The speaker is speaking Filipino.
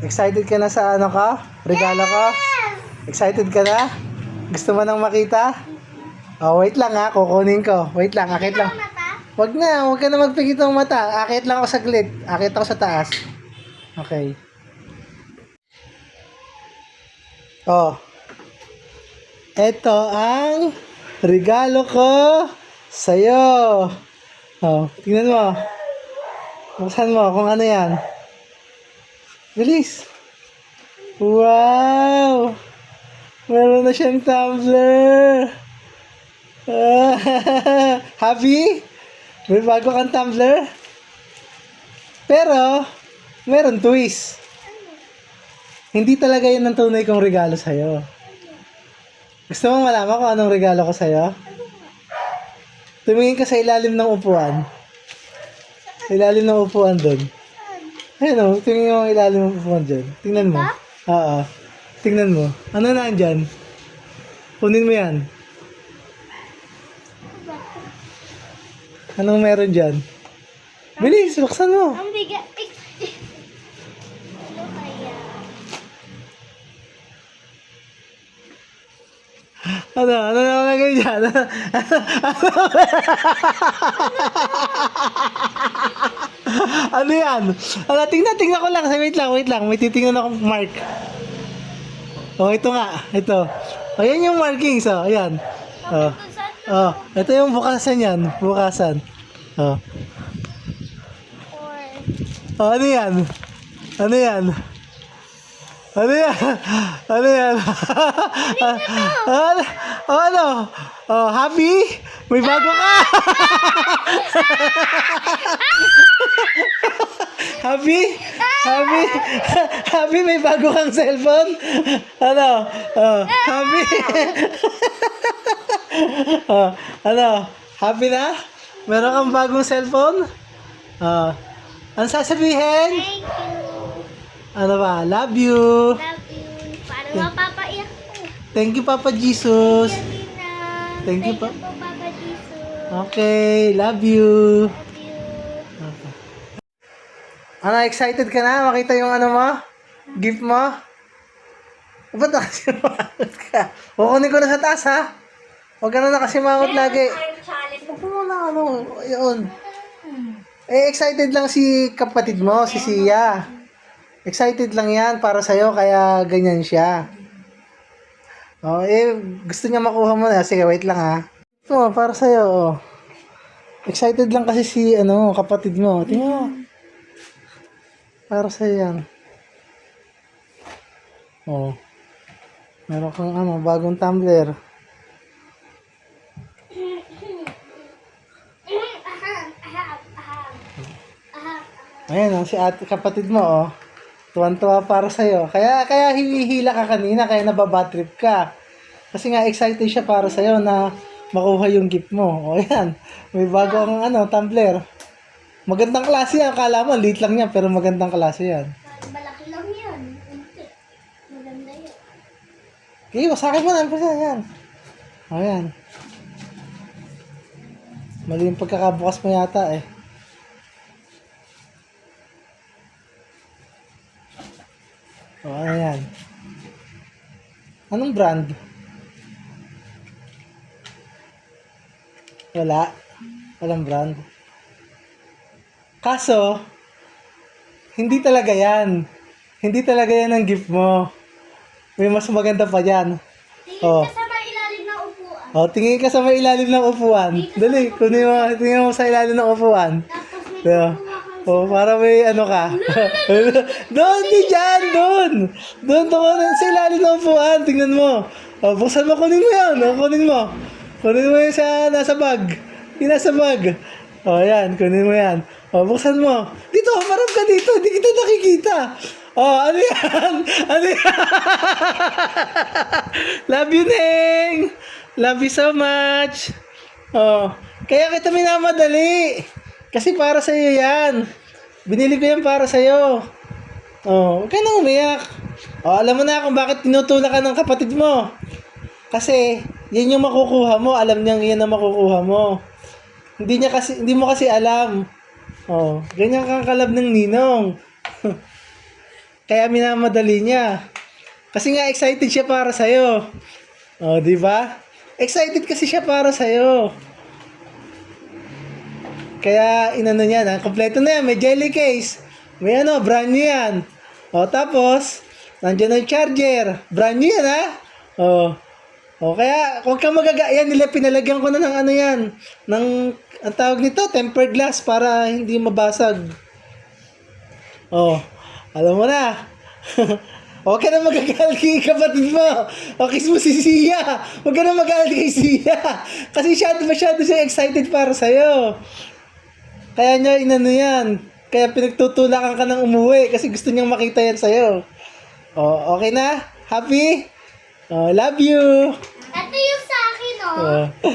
Excited ka na sa ano ka? Regalo ko? Excited ka na? Gusto mo nang makita? Oh, wait lang ha, kukunin ko. Wait lang, akit lang. Wag na, wag ka na magpikit ng mata. Akit lang ako saglit. Akit ako sa taas. Okay. Oh. Ito ang regalo ko sa'yo. Oh, tingnan mo. Buksan mo kung ano yan. Bilis. Wow! Meron na siyang tumbler. Happy? May bago kang tumbler? Pero, meron twist. Hindi talaga yun ang tunay kong regalo sa'yo. Gusto mo malaman kung anong regalo ko sa'yo? Tumingin ka sa ilalim ng upuan. Ilalim ng upuan doon. Ayun o, tingnan mo ang ilalim ng upuan dyan. Tingnan mo. Oo. Tingnan mo. Ano na andyan? Kunin mo yan. Anong meron dyan? Bilis, buksan mo. Ang bigat. Ano kaya? Ano nakalagay dyan? Ano yan? Tingnan ko lang. Wait lang. May titingnan akong mark. Oh, ito nga. Ito. Oh, yan yung markings. Oh, ayan. Oh. Oh, ito yung bukasan yan. Bukasan. Oh. Oh, ano yan? Ano yan? Ano yan? Ano yan? Ano? Oh, happy? May bago ka? Happy? Happy? Happy, may bago kang cellphone? Ano? Oh, happy? Oh, ano? Happy na? Meron kang bagong cellphone? Oh. Ano sasabihin? Thank you. Ano ba? Love you. Love you. Parang mapapaiyak ko. Thank you, Papa Jesus. Lina. Thank you, po, Papa Jesus. Okay, love you. Love you. Okay. Ano, excited ka na? Makita yung ano mo? Gift mo? Ba't nakasimangot ka? Kukunin ko na sa taas, ha? Huwag ka na nakasimangot lagi. Huwag mo na, ano, yun. Excited lang si kapatid mo, si Sia. Excited lang yan para sa'yo, kaya ganyan siya. Oh, gusto niya makuha mo na. Sige, wait lang, ha? Ito, para sa'yo, oh. Excited lang kasi si, kapatid mo. Tingnan mo. Para sa'yo yan. Oh. Meron kang, bagong tumbler. Ayan, si ate, kapatid mo, oh. Tuwan-tuwa para sa'yo. Kaya hihila ka kanina, kaya nababatrip ka. Kasi nga, excited siya para sa'yo na makuha yung gift mo. O, ayan. May bago ang, tumbler. Magandang klase yan. Akala mo, liit lang yan, pero magandang klase yan. Malaki lang yan. Maganda yan. Okay, wasakin mo na. Yan. O, ayan. Mali yung pagkakabukas mo yata, eh. O, ayan. Anong brand? Wala. Walang brand. Kaso, hindi talaga yan. Hindi talaga yan ang gift mo. May mas maganda pa dyan. Tingin ka sa may ilalim ng upuan. O, tingin ka sa may ilalim ng upuan. Dali, kunin mo. Tingin mo sa ilalim ng upuan. Tapos may Diba? O, para may ka. Doon, di dyan, doon. Doon sa ilalim ng upuan. Tingnan mo. O, buksan mo, kunin mo yan. O, kunin mo. Kunin mo yan sa nasa bag. Yung nasa bag. O, yan, kunin mo yan. O, buksan mo. Dito, marap ka dito. Hindi kita nakikita. O, ano yan? Ano yan? Love you, Neng. Love you so much. O, kaya kita minamadali. Kasi para sa'yo yan. Binili ko yan para sa'yo. Oh, huwag ka na umiyak. Oh, alam mo na kung bakit tinutulak ka ng kapatid mo. Kasi, yan yung makukuha mo. Alam niyang yan ang makukuha mo. Hindi mo kasi alam. Oh, ganyan kang kalab ng ninong. Kaya minamadali niya. Kasi nga excited siya para sa'yo. O, di ba? Excited kasi siya para sa'yo. Kaya inano niya na, kompleto na yan. May jelly case. May ano, brand new yan. O, tapos, nandiyan ang charger. Brand new yan, ha? O, kaya, huwag kang yan nila, pinalagyan ko na ng ano yan. Ng, ang tawag nito, tempered glass para hindi mabasag. O, alam mo na. Huwag ka na magagalit kay kapatid mo. O, kiss mo si Sia. Huwag ka na magagalit kay Sia. Kasi masyado siya excited para sa'yo. Kaya niya inano yan. Kaya pinagtutulakan ka ng umuwi kasi gusto niyang makita yan sa'yo. O, okay na? Happy? Love you! Ito yung sa akin, oh. O.